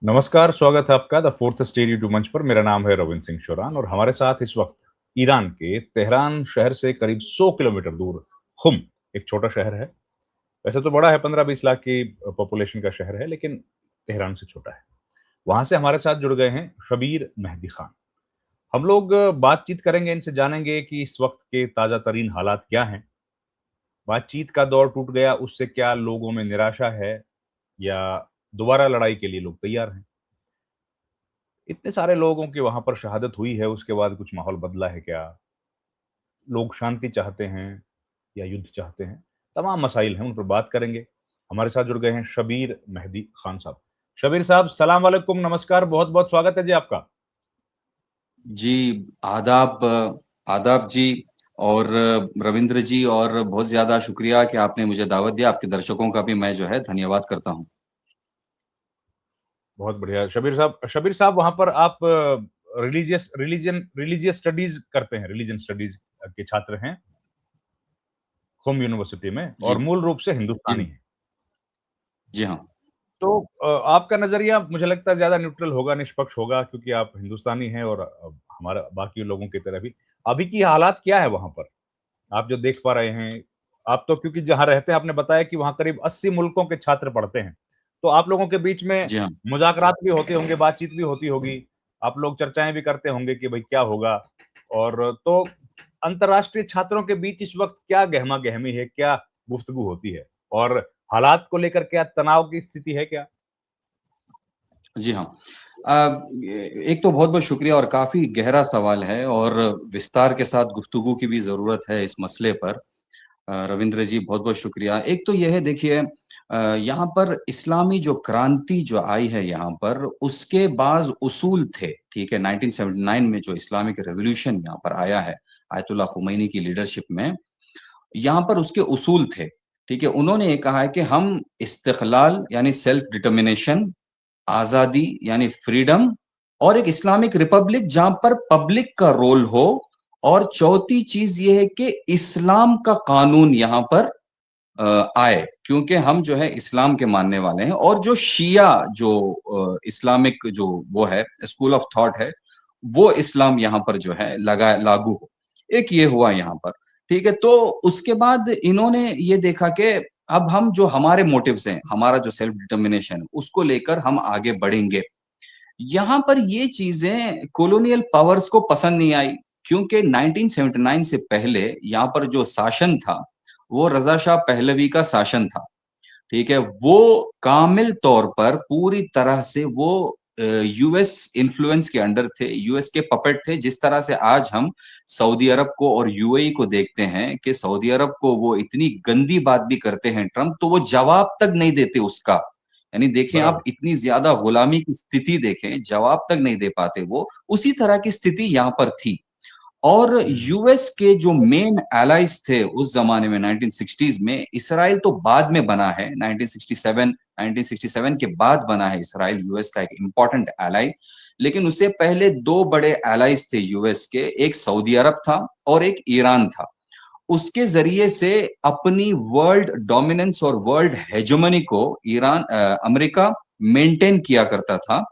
नमस्कार, स्वागत है आपका द फोर्थ स्टेट यूट्यूब मंच पर। मेरा नाम है रविंद्र सिंह शोरान और हमारे साथ इस वक्त ईरान के तेहरान शहर से करीब 100 किलोमीटर दूर खुम एक छोटा शहर है। वैसे तो बड़ा है, 15-20 लाख की पॉपुलेशन का शहर है, लेकिन तेहरान से छोटा है। वहाँ से हमारे साथ जुड़ गए हैं शबीर मेहदी खान। हम लोग बातचीत करेंगे, इनसे जानेंगे कि इस वक्त के ताज़ा तरीन हालात क्या हैं। बातचीत का दौर टूट गया, उससे क्या लोगों में निराशा है या दोबारा लड़ाई के लिए लोग तैयार हैं? इतने सारे लोगों की वहाँ पर शहादत हुई है, उसके बाद कुछ माहौल बदला है क्या? लोग शांति चाहते हैं या युद्ध चाहते हैं? तमाम मसाइल हैं, उन पर बात करेंगे। हमारे साथ जुड़ गए हैं शबीर मेहदी खान साहब। शबीर साहब, सलाम वालेकुम, नमस्कार, बहुत-बहुत स्वागत है जी आपका। जी, आदाब आदाब जी और रविंद्र जी और बहुत ज़्यादा शुक्रिया कि आपने मुझे दावत दिया। आपके दर्शकों का भी मैं जो है धन्यवाद करता हूँ। बहुत बढ़िया। शबीर साहब वहाँ पर आप रिलीजियस स्टडीज़ करते हैं, रिलिजन स्टडीज़ के छात्र हैं, खुम यूनिवर्सिटी में और जी, मूल रूप से जी, हिंदुस्तानी हैं। जी हाँ। तो आपका नज़रिया मुझे लगता है ज़्यादा न्यूट्रल होगा, निष्पक्ष होगा, क्योंकि आप हिंदुस्तानी हैं और हमारा बाकी लोगों की तरह भी। अभी की हालात क्या है वहाँ पर? आप जो देख पा रहे हैं, आप तो क्योंकि जहाँ रहते हैं आपने बताया कि वहाँ करीब 80 मुल्कों के छात्र पढ़ते हैं। तो आप लोगों के बीच में जी हाँ। मुज़ाकरात भी होते होंगे, बातचीत भी होती होगी, आप लोग चर्चाएँ भी करते होंगे कि भई क्या होगा? और तो अंतर्राष्ट्रीय छात्रों के बीच इस वक़्त क्या गहमा-गहमी है, क्या गुफ्तगू होती है? और हालात को लेकर क्या तनाव की स्थिति है क्या? जी हाँ। एक तो बहुत-बहुत शुक्रिया और काफ़ी गहरा सवाल है और विस्तार के साथ गुफ्तगू की भी ज़रूरत है इस मसले पर। रविंद्र जी बहुत-बहुत शुक्रिया। एक तो ये है देखिए यहाँ पर इस्लामी जो क्रांति जो आई है यहाँ पर, उसके बाज़ उसूल थे, ठीक है? 1979 में जो इस्लामिक रिवॉल्यूशन यहाँ पर आया है, आयतुल्लाह खुमैनी की लीडरशिप में, यहाँ पर उसके उसूल थे, ठीक है? उन्होंने ये कहा है कि हम इस्तिक़लाल यानी सेल्फ डिटर्मिनेशन, आज़ादी यानी फ्रीडम और एक इस्लामिक रिपब्लिक जहाँ पर पब्लिक का रोल हो और चौथी चीज़ ये है कि इस्लाम का कानून यहाँ पर आए, क्योंकि हम जो है इस्लाम के मानने वाले हैं और जो शिया जो इस्लामिक जो वो है, स्कूल ऑफ थॉट है, वो इस्लाम यहाँ पर जो है लागू हो। एक ये हुआ यहाँ पर, ठीक है? तो उसके बाद इन्होंने ये देखा कि अब हम जो हमारे मोटिव्स हैं, हमारा जो सेल्फ डिटर्मिनेशन है, उसको लेकर हम आगे बढ़ेंगे। यहाँ पर ये चीज़ें कॉलोनियल पावर्स को पसंद नहीं आई, क्योंकि 1979 से पहले यहाँ पर जो शासन था, वो रज़ा शाह पहलवी का शासन था, ठीक है? वो कामिल तौर पर पूरी तरह से वो यूएस इन्फ्लुएंस के अंडर थे, यूएस के पपेट थे, जिस तरह से आज हम सऊदी अरब को और यूएई को देखते हैं कि सऊदी अरब को वो इतनी गंदी बात भी करते हैं ट्रम्प, तो वो जवाब तक नहीं देते उसका। यानी देखें आप बराबर। इतनी ज़्यादा गुलामी की स्थिति देखें, जवाब तक नहीं दे पाते वो, उसी तरह की स्थिति यहाँ पर थी। और हुँ, यूएस के जो मेन एलाइज़ थे उस ज़माने में 1960s में, इज़राइल तो बाद में बना है, 1967 के बाद बना है इज़राइल यूएस का एक इम्पोर्टेंट एलाई। लेकिन उससे पहले 2 बड़े एलाइज़ थे यूएस के, एक सऊदी अरब था और एक ईरान था। उसके ज़रिए से अपनी वर्ल्ड डोमिनेंस और वर्ल्ड हेजेमनी को अमेरिका मेंटेन किया करता था।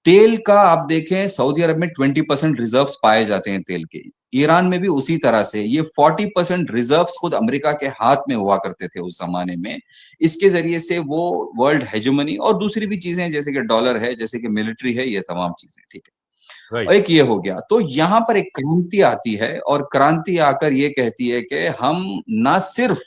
तेल का आप देखें सऊदी अरब में 20% रिजर्व्स पाए जाते हैं तेल के। ईरान में भी उसी तरह से ये 40% रिजर्व्स खुद अमेरिका के हाथ में हुआ करते थे उस ज़माने में। इसके ज़रिए से वो वर्ल्ड हेजेमनी और दूसरी भी चीज़ें जैसे कि डॉलर है, जैसे कि मिलिट्री है, ये तमाम चीज़ें, ठीक है। और राइट। एक ये हो गया। तो यहाँ पर एक क्रांति आती है और क्रांति आकर ये कहती है कि हम ना सिर्फ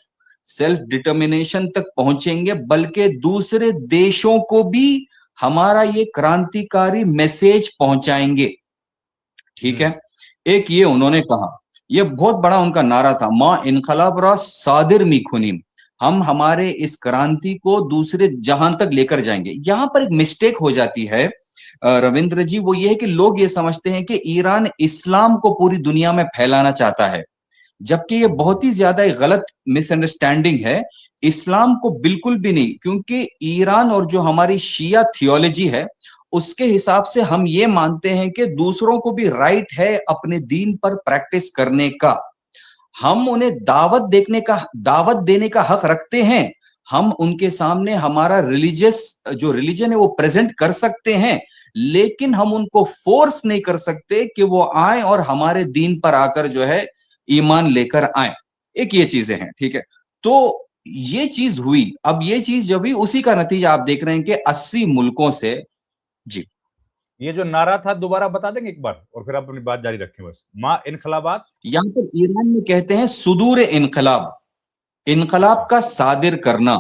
सेल्फ डिटर्मिनेशन तक पहुँचेंगे बल्कि दूसरे देशों को भी हमारा ये क्रांतिकारी मैसेज पहुँचाएँगे, ठीक हुँ, है? एक ये उन्होंने कहा, ये बहुत बड़ा उनका नारा था, "मा इन्क़लाब रा सादिर मिख़ुनिम" हम हमारे इस क्रांति को दूसरे जहान तक लेकर जाएँगे। यहाँ पर एक मिस्टेक हो जाती है रविंद्र जी, वो ये है कि लोग ये समझते हैं कि ईरान इस्लाम को पूरी दुनिया में फैलाना चाहता है। जबकि ये बहुत ही ज़्यादा एक गलत मिसअंडरस्टैंडिंग है। इस्लाम को बिल्कुल भी नहीं, क्योंकि ईरान और जो हमारी शिया थियोलॉजी है, उसके हिसाब से हम ये मानते हैं कि दूसरों को भी राइट है अपने दीन पर प्रैक्टिस करने का। हम उन्हें दावत देने का हक रखते हैं, हम उनके सामने हमारा रिलीजियस जो रिलीजन है वो प्रेजेंट कर सकते हैं, लेकिन हम उनको फोर्स नहीं कर सकते कि वो आए और हमारे दीन पर आकर जो है ईमान लेकर आए। एक ये चीजें हैं, ठीक है। तो ये चीज हुई, अब ये चीज जब भी उसी का नतीजा आप देख रहे हैं कि 80 मुल्कों से। जी। ये जो नारा था दोबारा बता देंगे एक बार, और फिर आप अपनी बात जारी रखें बस। माँ इनकलाबात। यहां पर ईरान में कहते हैं सुदूर इनकलाब, इनकलाब अच्छा। का सादिर करना।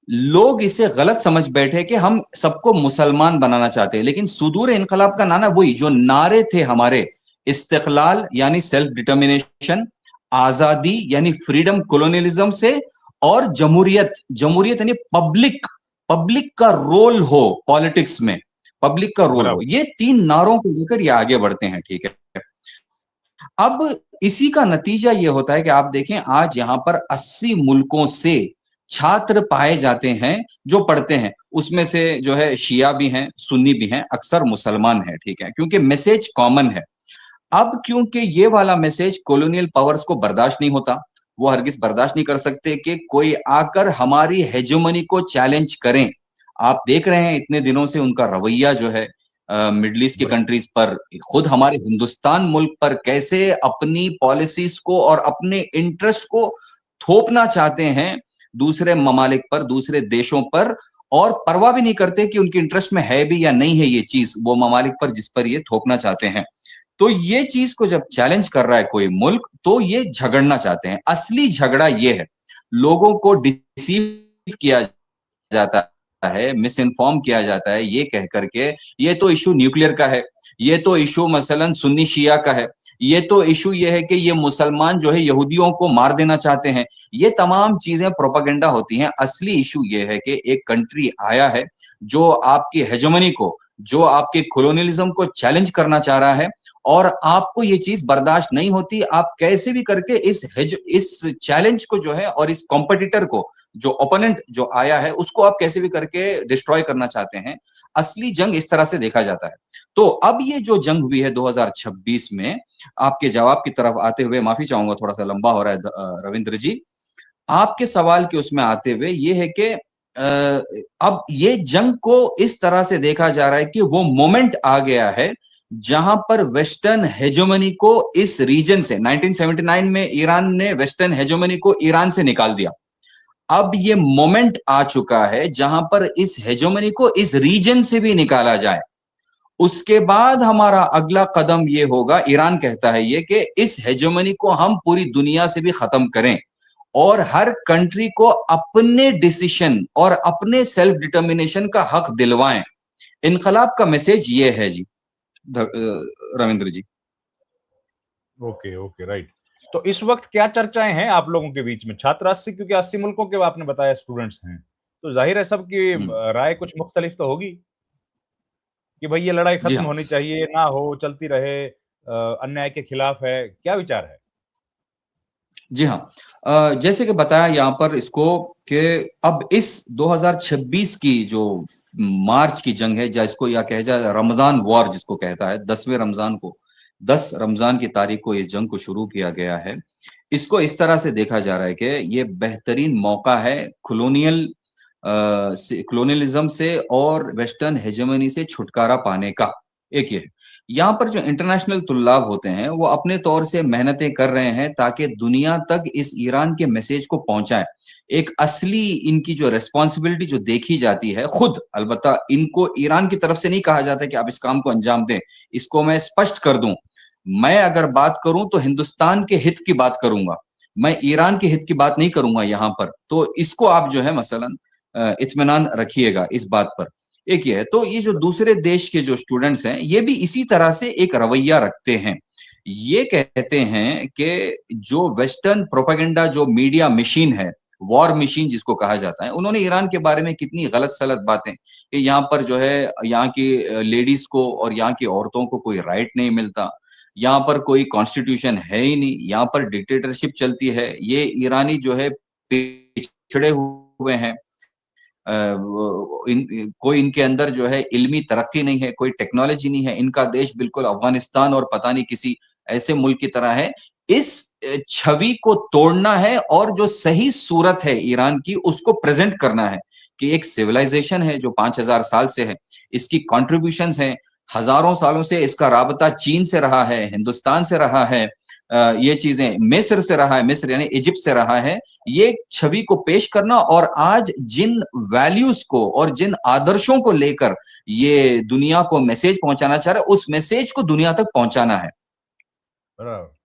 लोग इसे गलत समझ बैठे कि हम सबको मुसलमान बनाना चाहते हैं, लेकिन सुदूर इनकलाब का नाना वही जो नारे थे हमारे, इस्तिकलाल यानी सेल्फ डिटर्मिनेशन, आजादी यानी फ्रीडम कोलोनियलिज्म से, और जमहूरियत, जमहूरियत यानी पब्लिक, पब्लिक का रोल हो पॉलिटिक्स में, पब्लिक का रोल हो। बराबर। ये तीन नारों को लेकर ये आगे बढ़ते हैं, ठीक है। अब इसी का नतीजा ये होता है कि आप देखें आज यहां पर 80 मुल्कों से छात्र पाए जाते हैं जो पढ़ते हैं, उसमें से जो है शिया भी हैं, सुन्नी भी हैं, अक्सर मुसलमान हैं, ठीक है, क्योंकि मैसेज कॉमन है। अब क्योंकि ये वाला मैसेज कॉलोनियल पावर्स को बर्दाश्त नहीं होता, वो हरगिज बर्दाश्त नहीं कर सकते कि कोई आकर हमारी हेजेमनी को चैलेंज करें। आप देख रहे हैं इतने दिनों से उनका रवैया जो है मिडल ईस्ट की बराबर। कंट्रीज पर, खुद हमारे हिंदुस्तान मुल्क पर कैसे अपनी पॉलिसीज को और अपने इंटरेस्ट को थोपना चाहते हैं दूसरे ममालिक पर, दूसरे देशों पर, और परवाह भी नहीं करते कि उनके इंटरेस्ट में है भी या नहीं है ये चीज वो ममालिक पर जिस पर ये थोपना चाहते हैं। तो ये चीज को जब चैलेंज कर रहा है कोई मुल्क, तो ये झगड़ना चाहते हैं। असली झगड़ा ये है, लोगों को डिसीव किया जाता है, मिस इन्फॉर्म किया जाता है ये कह करके ये तो इशू न्यूक्लियर का है, ये तो इशू मसलन सुन्नी शिया का है, ये तो इशू ये है कि ये मुसलमान जो है यहूदियों को मार देना चाहते हैं। ये तमाम चीजें प्रोपेगेंडा होती हैं। असली इशू ये है कि एक कंट्री आया है जो आपकी हेजेमनी को, जो आपके कॉलोनियलिज्म को चैलेंज करना चाह रहा है, और आपको ये चीज बर्दाश्त नहीं होती। आप कैसे भी करके इस चैलेंज को जो है और इस कॉम्पिटिटर को, जो ओपोनेंट जो आया है, उसको आप कैसे भी करके डिस्ट्रॉय करना चाहते हैं। असली जंग इस तरह से देखा जाता है। तो अब ये जो जंग हुई है 2026 में, आपके जवाब की तरफ आते हुए, माफी चाहूंगा थोड़ा सा लंबा हो रहा है रविंद्र जी, आपके सवाल के उसमें आते हुए ये है कि अब ये जंग को इस तरह से देखा जा रहा है कि वो मोमेंट आ गया है जहां पर वेस्टर्न हेजेमनी को इस रीजन से, 1979 में ईरान ने वेस्टर्न हेजेमनी को ईरान से निकाल दिया। अब ये मोमेंट आ चुका है जहां पर इस हेजेमनी को इस रीजन से भी निकाला जाए। उसके बाद हमारा अगला कदम ये होगा, ईरान कहता है ये, कि इस हेजेमनी को हम पूरी दुनिया से भी खत्म करें और हर कंट्री को अपने डिसीजन और अपने सेल्फ डिटर्मिनेशन का हक दिलवाएं। इनकलाब का मैसेज ये है जी, Ravindra ji. Okay, okay, right. तो इस वक्त क्या चर्चाएं हैं आप लोगों के बीच में? छात्र 80, क्योंकि 80 मुल्कों के आपने बताया स्टूडेंट्स हैं, तो जाहिर है सबकी राय कुछ मुख्तलिफ तो होगी कि भाई ये लड़ाई जी खत्म हाँ। होनी चाहिए, ना हो, चलती रहे, अन्याय के खिलाफ है। क्या विचार है? जी हाँ। जैसे कि बताया यहाँ पर इसको कि अब इस 2026 की जो मार्च की जंग है, जिसको या कह जाए रमजान वॉर जिसको कहता है, 10वें रमजान को, 10 रमजान की तारीख को इस जंग को शुरू किया गया है। इसको इस तरह से देखा जा रहा है कि ये बेहतरीन मौका है कॉलोनियलिज्म से और वेस्टर्न हेजेमनी से छुटकारा पाने का। एक ये है। यहाँ पर जो इंटरनेशनल तुल्लाब होते हैं वो अपने तौर से मेहनतें कर रहे हैं ताकि दुनिया तक इस ईरान के मैसेज को पहुंचाएं। एक असली इनकी जो रिस्पॉन्सिबिलिटी जो देखी जाती है, खुद अलबत्ता इनको ईरान की तरफ से नहीं कहा जाता कि आप इस काम को अंजाम दें। इसको मैं स्पष्ट कर दूं, मैं अगर बात करूं तो हिंदुस्तान के हित की बात करूंगा, मैं ईरान के हित की बात नहीं करूंगा यहाँ पर। तो इसको आप जो है मसलन इत्मीनान रखिएगा इस बात पर। एक ये है। तो ये जो दूसरे देश के जो स्टूडेंट्स हैं ये भी इसी तरह से एक रवैया रखते हैं। ये कहते हैं कि जो वेस्टर्न प्रोपेगेंडा जो मीडिया मशीन है, वॉर मशीन जिसको कहा जाता है, उन्होंने ईरान के बारे में कितनी गलत सलत बातें कि यहाँ पर जो है यहाँ की लेडीज को और यहाँ की औरतों को कोई राइट नहीं मिलता, यहाँ पर कोई कॉन्स्टिट्यूशन है ही नहीं, यहाँ पर डिक्टेटरशिप चलती है, ये ईरानी जो है पिछड़े हुए हैं, कोई इनके अंदर जो है इल्मी तरक्की नहीं है, कोई टेक्नोलॉजी नहीं है, इनका देश बिल्कुल अफगानिस्तान और पता नहीं किसी ऐसे मुल्क की तरह है। इस छवि को तोड़ना है और जो सही सूरत है ईरान की उसको प्रेजेंट करना है कि एक सिविलाइजेशन है जो 5000 साल से है, इसकी कॉन्ट्रीब्यूशंस हैं, हजारों सालों से इसका राबता चीन से रहा है, हिंदुस्तान से रहा है, ये चीजें मिस्र से रहा है, मिस्र यानी इजिप्ट से रहा है, ये छवि को पेश करना और आज जिन वैल्यूज को और जिन आदर्शों को लेकर ये दुनिया को मैसेज पहुंचाना चाह रहा है, उस मैसेज को दुनिया तक पहुंचाना है। बराबर।